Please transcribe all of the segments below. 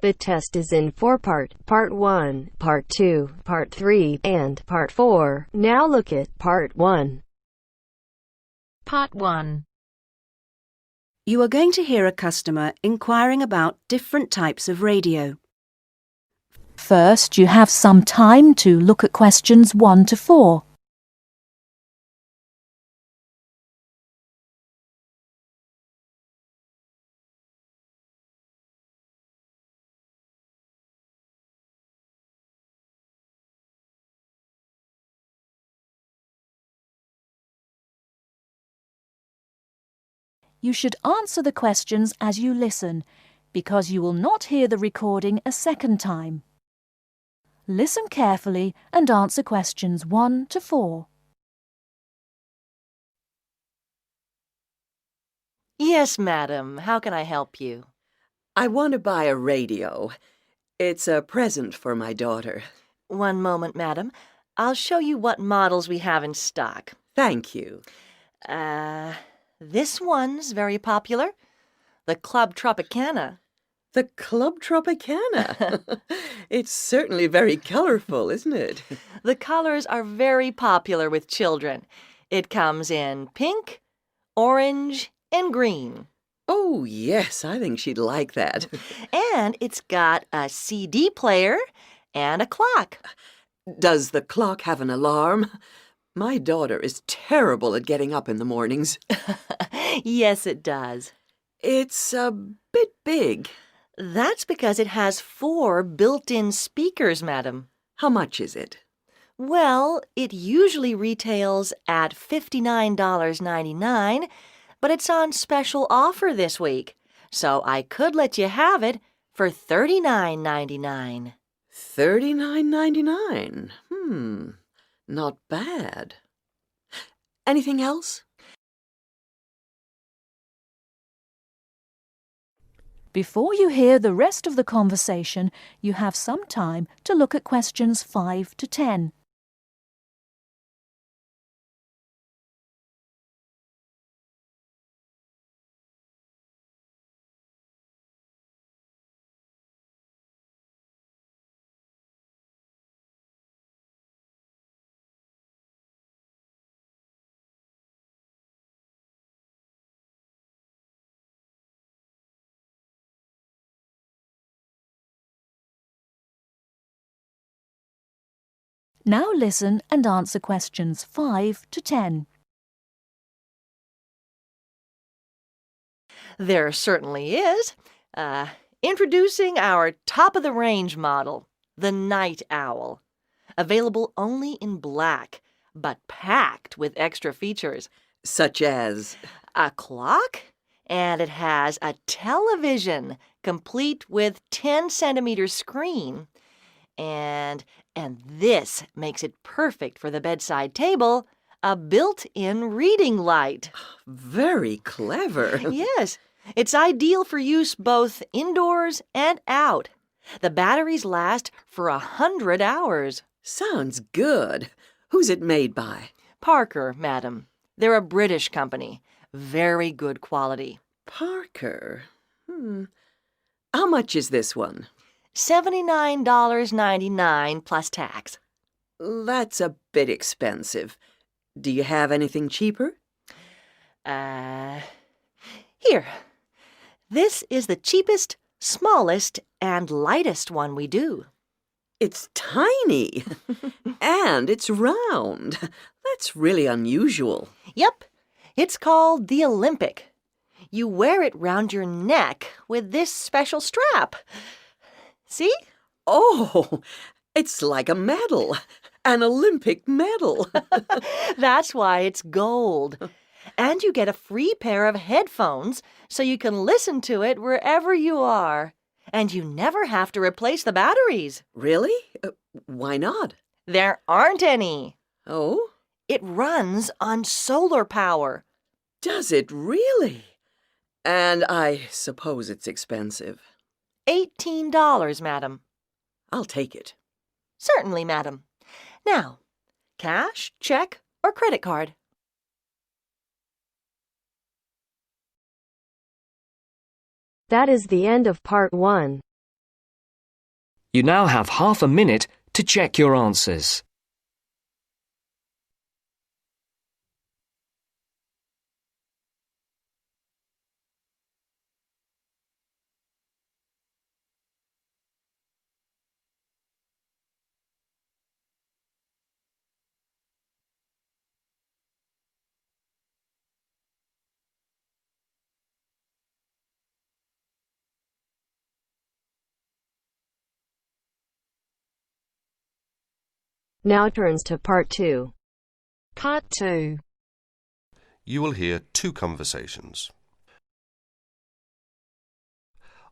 The test is in 4 parts: Part 1, Part 2, Part 3, and Part 4. Now look at Part 1. Part 1. You are going to hear a customer inquiring about different types of radio. First, you have some time to look at questions 1 to 4. You should answer the questions as you listen, because you will not hear the recording a second time. Listen carefully and answer questions 1 to 4. Yes, madam. How can I help you? I want to buy a radio. It's a present for my daughter. One moment, madam. I'll show you what models we have in stock. Thank you. This one's very popular. The Club Tropicana. The Club Tropicana. It's certainly very colorful, isn't it? The colors are very popular with children. It comes in pink, orange, and green. Oh, yes, I think she'd like that. And it's got a CD player and a clock. Does the clock have an alarm? My daughter is terrible at getting up in the mornings. Yes, it does. It's a bit big. That's because it has 4 built-in speakers, madam. How much is it? Well, it usually retails at $59.99, but it's on special offer this week, so I could let you have it for $39.99. $39.99. Not bad. Anything else? Before you hear the rest of the conversation, you have some time to look at questions 5 to 10. Now listen and answer questions 5 to 10. There certainly is. Introducing our top-of-the-range model, the Night Owl. Available only in black, but packed with extra features. Such as? A clock, and it has a television, complete with 10-centimeter screen. And this makes it perfect for the bedside table, a built-in reading light. Very clever. Yes, it's ideal for use both indoors and out. The batteries last for 100 hours. Sounds good. Who's it made by? Parker, madam. They're a British company. Very good quality. Parker. How much is this one? $79.99 plus tax. That's a bit expensive. Do you have anything cheaper? Here. This is the cheapest, smallest, and lightest one we do. It's tiny. And it's round. That's really unusual. Yep. It's called the Olympic. You wear it round your neck with this special strap. See? Oh, it's like a medal. An Olympic medal. That's why it's gold. And you get a free pair of headphones so you can listen to it wherever you are. And you never have to replace the batteries. Really? Why not? There aren't any. Oh? It runs on solar power. Does it really? And I suppose it's expensive. $18, madam. I'll take it. Certainly, madam. Now, cash, check, or credit card? That is the end of Part 1. You now have half a minute to check your answers. Now turns to part 2. Part 2. You will hear two conversations.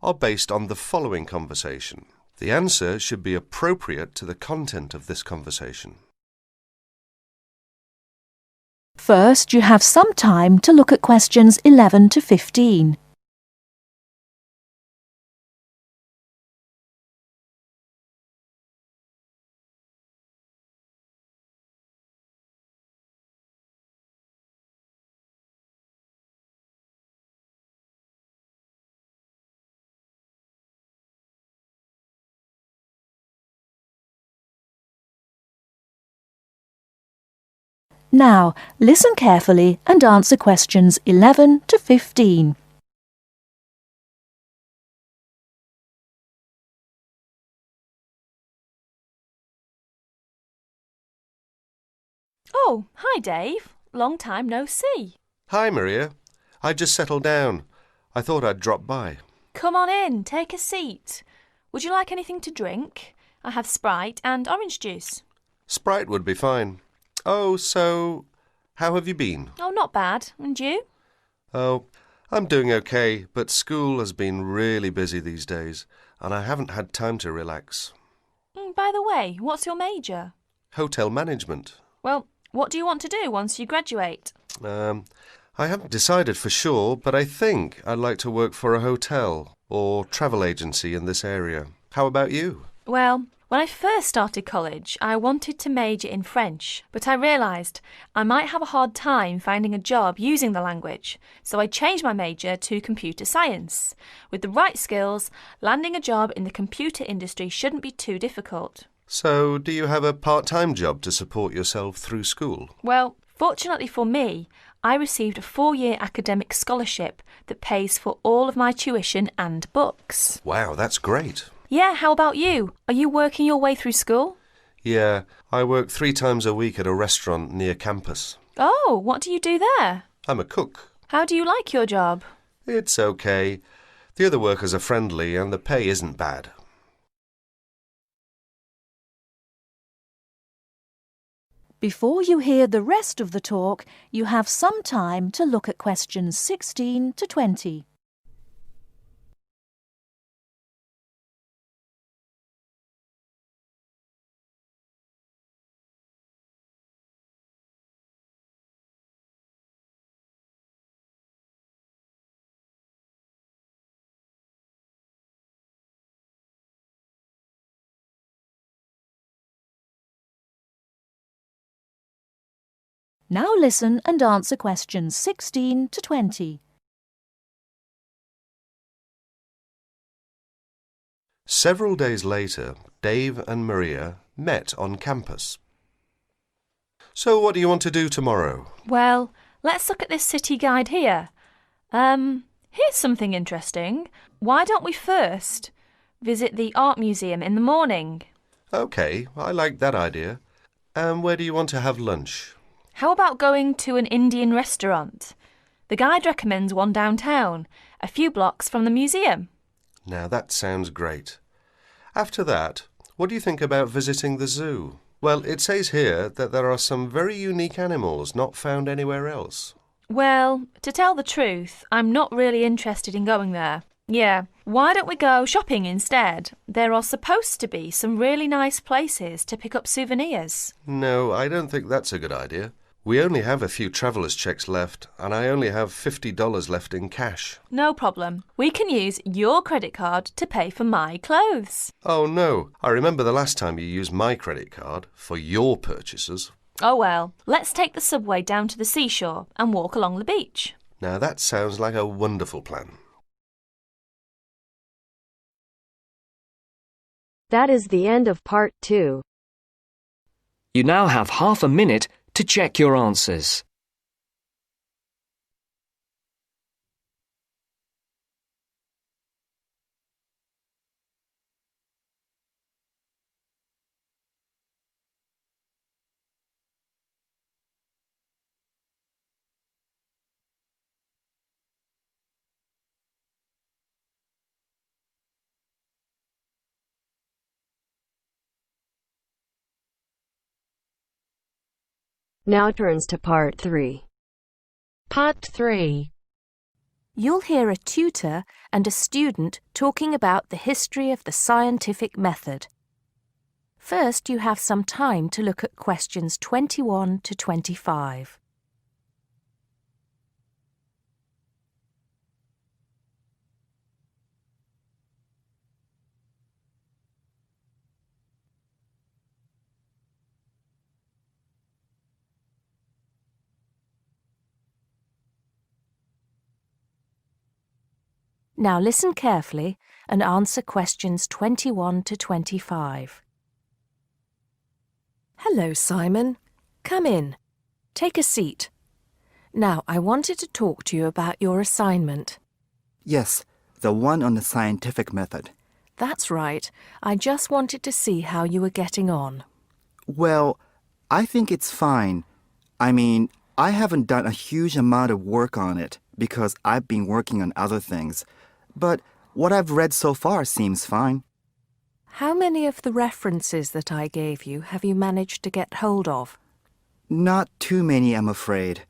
Are based on the following conversation. The answer should be appropriate to the content of this conversation. First, you have some time to look at questions 11 to 15. Now, listen carefully and answer questions 11 to 15. Oh, hi Dave. Long time no see. Hi, Maria. I just settled down. I thought I'd drop by. Come on in, take a seat. Would you like anything to drink? I have Sprite and orange juice. Sprite would be fine. Oh, so, how have you been? Oh, not bad. And you? Oh, I'm doing okay, but school has been really busy these days, and I haven't had time to relax. By the way, what's your major? Hotel management. Well, what do you want to do once you graduate? I haven't decided for sure, but I think I'd like to work for a hotel or travel agency in this area. How about you? Well, when I first started college, I wanted to major in French, but I realised I might have a hard time finding a job using the language, so I changed my major to computer science. With the right skills, landing a job in the computer industry shouldn't be too difficult. So, do you have a part-time job to support yourself through school? Well, fortunately for me, I received a 4-year academic scholarship that pays for all of my tuition and books. Wow, that's great. Yeah, how about you? Are you working your way through school? Yeah, I work 3 times a week at a restaurant near campus. Oh, what do you do there? I'm a cook. How do you like your job? It's okay. The other workers are friendly and the pay isn't bad. Before you hear the rest of the talk, you have some time to look at questions 16 to 20. Now listen and answer questions 16 to 20. Several days later, Dave and Maria met on campus. So what do you want to do tomorrow? Well, let's look at this city guide here. Here's something interesting. Why don't we first visit the art museum in the morning? OK, I like that idea. And where do you want to have lunch? How about going to an Indian restaurant? The guide recommends one downtown, a few blocks from the museum. Now that sounds great. After that, what do you think about visiting the zoo? Well, it says here that there are some very unique animals not found anywhere else. Well, to tell the truth, I'm not really interested in going there. Yeah, why don't we go shopping instead? There are supposed to be some really nice places to pick up souvenirs. No, I don't think that's a good idea. We only have a few traveller's checks left, and I only have $50 left in cash. No problem. We can use your credit card to pay for my clothes. Oh no, I remember the last time you used my credit card for your purchases. Oh well, let's take the subway down to the seashore and walk along the beach. Now that sounds like a wonderful plan. That is the end of part 2. You now have half a minute to check your answers. Now turns to part 3. Part 3. You'll hear a tutor and a student talking about the history of the scientific method. First, you have some time to look at questions 21 to 25. Now listen carefully and answer questions 21 to 25. Hello, Simon. Come in. Take a seat. Now, I wanted to talk to you about your assignment. Yes, the one on the scientific method. That's right. I just wanted to see how you were getting on. Well, I think it's fine. I mean, I haven't done a huge amount of work on it because I've been working on other things. But what I've read so far seems fine. How many of the references that I gave you have you managed to get hold of? Not too many, I'm afraid.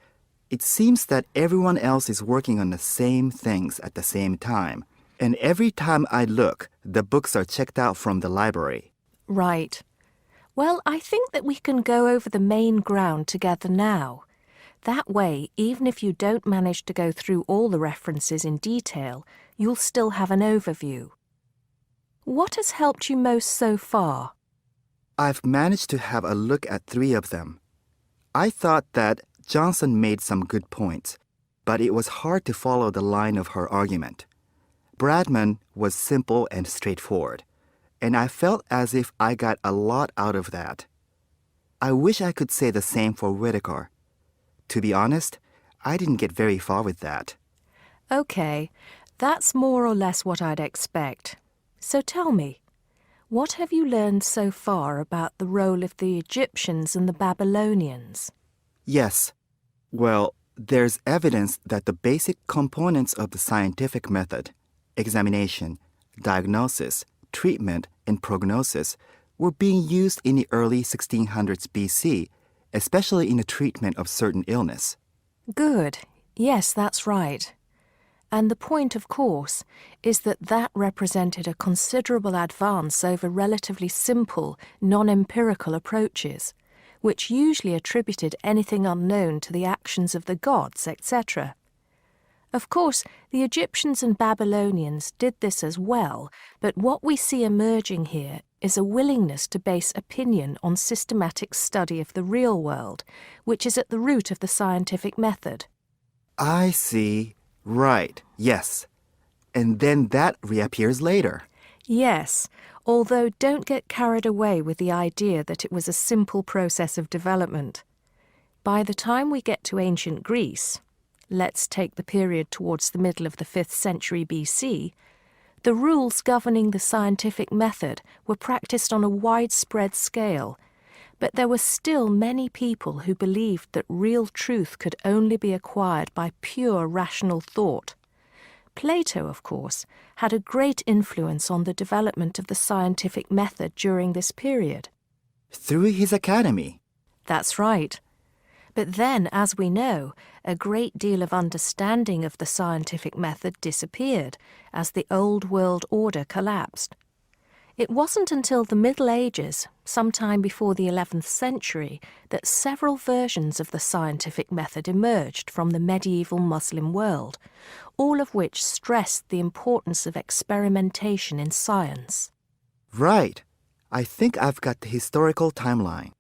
It seems that everyone else is working on the same things at the same time. And every time I look, the books are checked out from the library. Right. Well, I think that we can go over the main ground together now. That way, even if you don't manage to go through all the references in detail, you'll still have an overview. What has helped you most so far? I've managed to have a look at 3 of them. I thought that Johnson made some good points, but it was hard to follow the line of her argument. Bradman was simple and straightforward, and I felt as if I got a lot out of that. I wish I could say the same for Whittaker. To be honest, I didn't get very far with that. Okay, that's more or less what I'd expect. So tell me, what have you learned so far about the role of the Egyptians and the Babylonians? Yes. Well, there's evidence that the basic components of the scientific method, examination, diagnosis, treatment, and prognosis, were being used in the early 1600s BC, especially in the treatment of certain illness. Good. Yes, that's right. And the point, of course, is that that represented a considerable advance over relatively simple, non-empirical approaches, which usually attributed anything unknown to the actions of the gods, etc. Of course, the Egyptians and Babylonians did this as well, but what we see emerging here is a willingness to base opinion on systematic study of the real world, which is at the root of the scientific method. I see. Right, yes. And then that reappears later. Yes, although don't get carried away with the idea that it was a simple process of development. By the time we get to ancient Greece, let's take the period towards the middle of the 5th century BC, the rules governing the scientific method were practiced on a widespread scale, but there were still many people who believed that real truth could only be acquired by pure rational thought. Plato, of course, had a great influence on the development of the scientific method during this period. Through his academy. That's right. But then, as we know, a great deal of understanding of the scientific method disappeared as the old world order collapsed. It wasn't until the Middle Ages, sometime before the 11th century, that several versions of the scientific method emerged from the medieval Muslim world, all of which stressed the importance of experimentation in science. Right. I think I've got the historical timeline.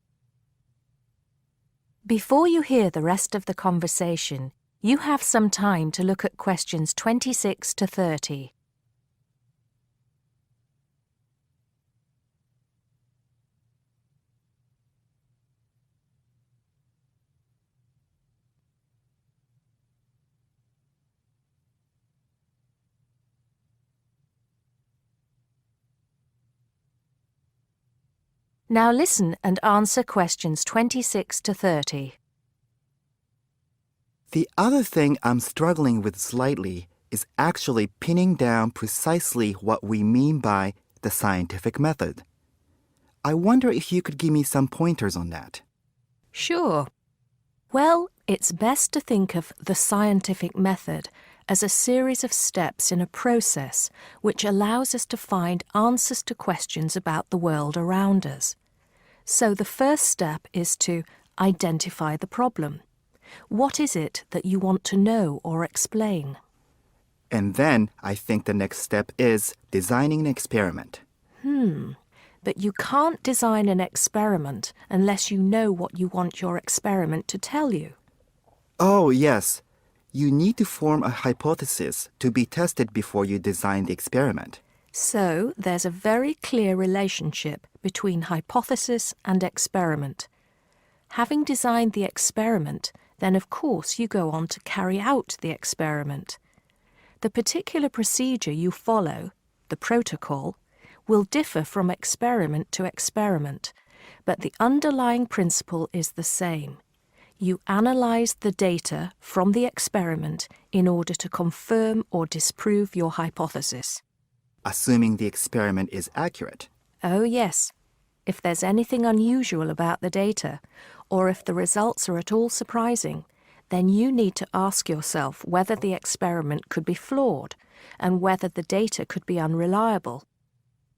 Before you hear the rest of the conversation, you have some time to look at questions 26 to 30. Now listen and answer questions 26 to 30. The other thing I'm struggling with slightly is actually pinning down precisely what we mean by the scientific method. I wonder if you could give me some pointers on that. Sure. Well, it's best to think of the scientific method as a series of steps in a process which allows us to find answers to questions about the world around us. So the first step is to identify the problem. What is it that you want to know or explain? And then I think the next step is designing an experiment. But you can't design an experiment unless you know what you want your experiment to tell you. Oh, yes. You need to form a hypothesis to be tested before you design the experiment. So there's a very clear relationship between hypothesis and experiment. Having designed the experiment, then of course you go on to carry out the experiment. The particular procedure you follow, the protocol, will differ from experiment to experiment, but the underlying principle is the same. You analyse the data from the experiment in order to confirm or disprove your hypothesis. Assuming the experiment is accurate. Oh yes, if there's anything unusual about the data, or if the results are at all surprising, then you need to ask yourself whether the experiment could be flawed and whether the data could be unreliable.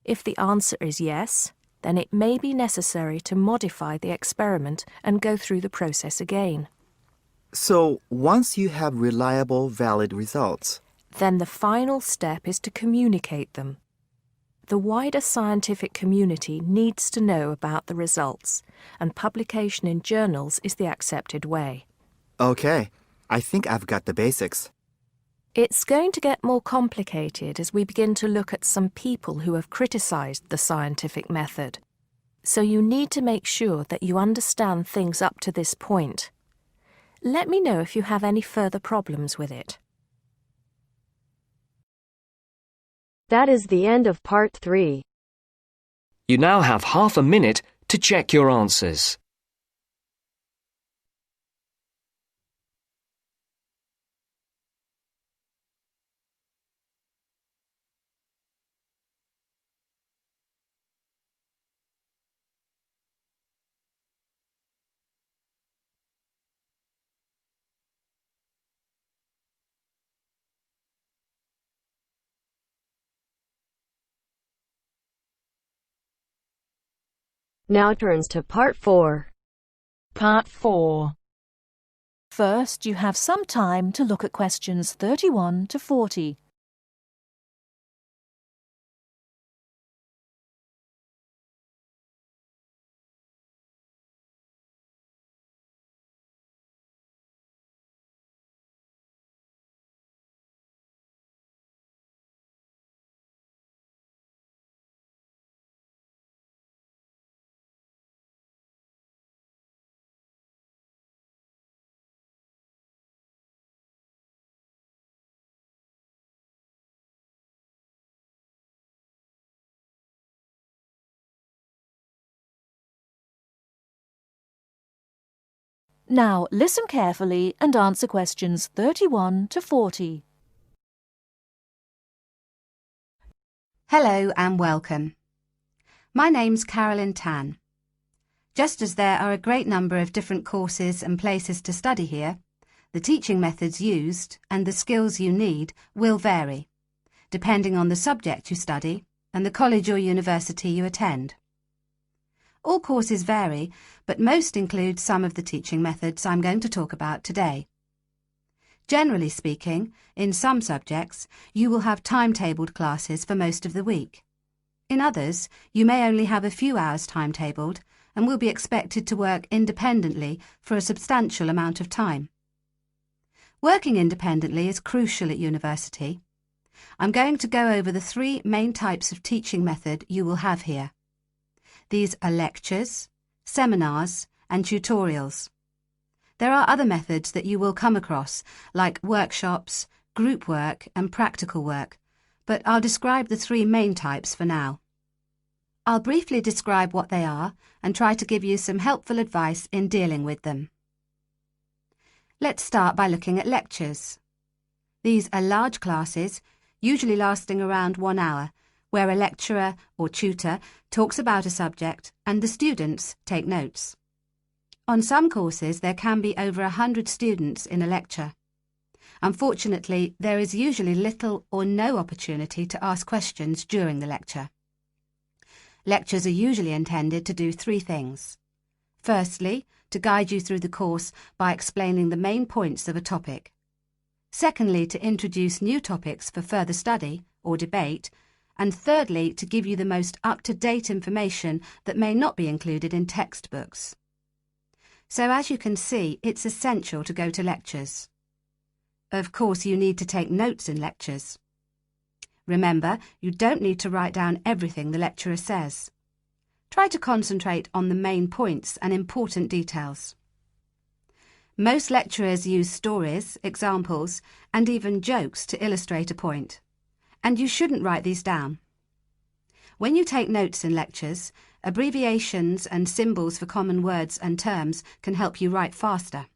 If the answer is yes, then it may be necessary to modify the experiment and go through the process again. So, once you have reliable, valid results, Then the final step is to communicate them. The wider scientific community needs to know about the results, and publication in journals is the accepted way. okay, I think I've got the basics. It's going to get more complicated as we begin to look at some people who have criticised the scientific method. So you need to make sure that you understand things up to this point. Let me know if you have any further problems with it. That is the end of part 3. You now have half a minute to check your answers. Now turns to part 4. Part 4. First, you have some time to look at questions 31 to 40. Now, listen carefully and answer questions 31 to 40. Hello and welcome. My name's Carolyn Tan. Just as there are a great number of different courses and places to study here, the teaching methods used and the skills you need will vary, depending on the subject you study and the college or university you attend. All courses vary, but most include some of the teaching methods I'm going to talk about today. Generally speaking, in some subjects, you will have timetabled classes for most of the week. In others, you may only have a few hours timetabled and will be expected to work independently for a substantial amount of time. Working independently is crucial at university. I'm going to go over the 3 main types of teaching method you will have here. These are lectures, seminars, and tutorials. There are other methods that you will come across, like workshops, group work, and practical work, but I'll describe the 3 main types for now. I'll briefly describe what they are and try to give you some helpful advice in dealing with them. Let's start by looking at lectures. These are large classes, usually lasting around 1 hour, where a lecturer or tutor talks about a subject and the students take notes. On some courses, there can be over 100 students in a lecture. Unfortunately, there is usually little or no opportunity to ask questions during the lecture. Lectures are usually intended to do 3 things. Firstly, to guide you through the course by explaining the main points of a topic. Secondly, to introduce new topics for further study or debate. And thirdly, to give you the most up-to-date information that may not be included in textbooks. So as you can see, it's essential to go to lectures. Of course, you need to take notes in lectures. Remember, you don't need to write down everything the lecturer says. Try to concentrate on the main points and important details. Most lecturers use stories, examples, and even jokes to illustrate a point. And you shouldn't write these down. When you take notes in lectures, abbreviations and symbols for common words and terms can help you write faster.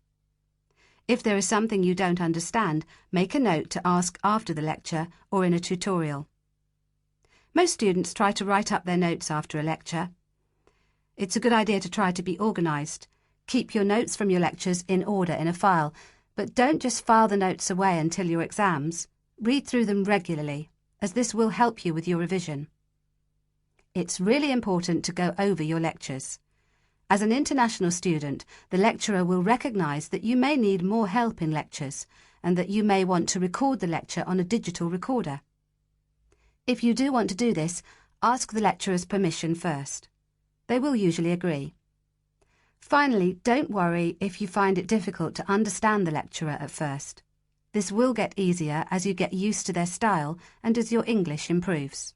If there is something you don't understand, make a note to ask after the lecture or in a tutorial. Most students try to write up their notes after a lecture. It's a good idea to try to be organised. Keep your notes from your lectures in order in a file, but don't just file the notes away until your exams. Read through them regularly, as this will help you with your revision. It's really important to go over your lectures. As an international student, the lecturer will recognise that you may need more help in lectures and that you may want to record the lecture on a digital recorder. If you do want to do this, ask the lecturer's permission first. They will usually agree. Finally, don't worry if you find it difficult to understand the lecturer at first. This will get easier as you get used to their style and as your English improves.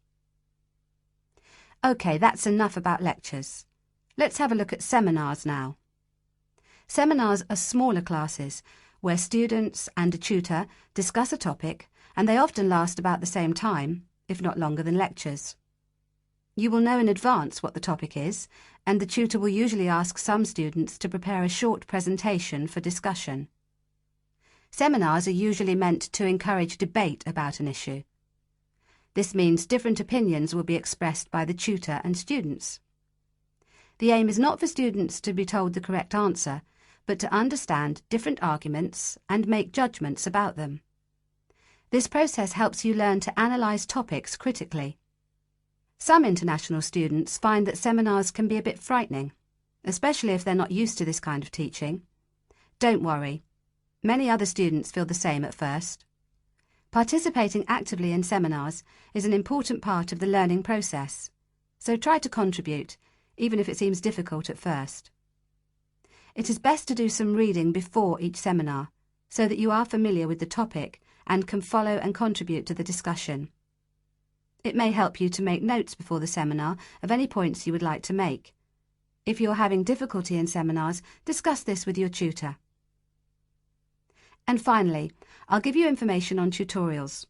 OK, that's enough about lectures. Let's have a look at seminars now. Seminars are smaller classes where students and a tutor discuss a topic, and they often last about the same time, if not longer than lectures. You will know in advance what the topic is, and the tutor will usually ask some students to prepare a short presentation for discussion. Seminars are usually meant to encourage debate about an issue. This means different opinions will be expressed by the tutor and students. The aim is not for students to be told the correct answer, but to understand different arguments and make judgments about them. This process helps you learn to analyse topics critically. Some international students find that seminars can be a bit frightening, especially if they're not used to this kind of teaching. Don't worry. Many other students feel the same at first. Participating actively in seminars is an important part of the learning process, so try to contribute, even if it seems difficult at first. It is best to do some reading before each seminar, so that you are familiar with the topic and can follow and contribute to the discussion. It may help you to make notes before the seminar of any points you would like to make. If you're having difficulty in seminars, discuss this with your tutor. And finally, I'll give you information on tutorials.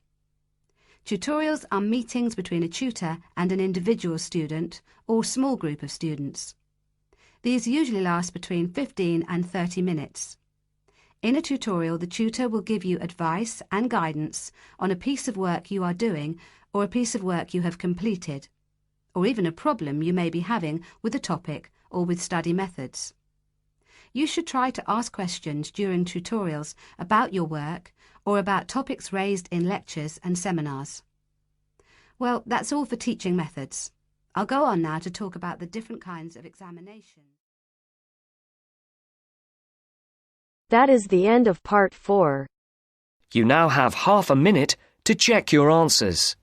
Tutorials are meetings between a tutor and an individual student or small group of students. These usually last between 15 and 30 minutes. In a tutorial, the tutor will give you advice and guidance on a piece of work you are doing or a piece of work you have completed, or even a problem you may be having with a topic or with study methods. You should try to ask questions during tutorials about your work or about topics raised in lectures and seminars. Well, that's all for teaching methods. I'll go on now to talk about the different kinds of examination. That is the end of part 4. You now have half a minute to check your answers.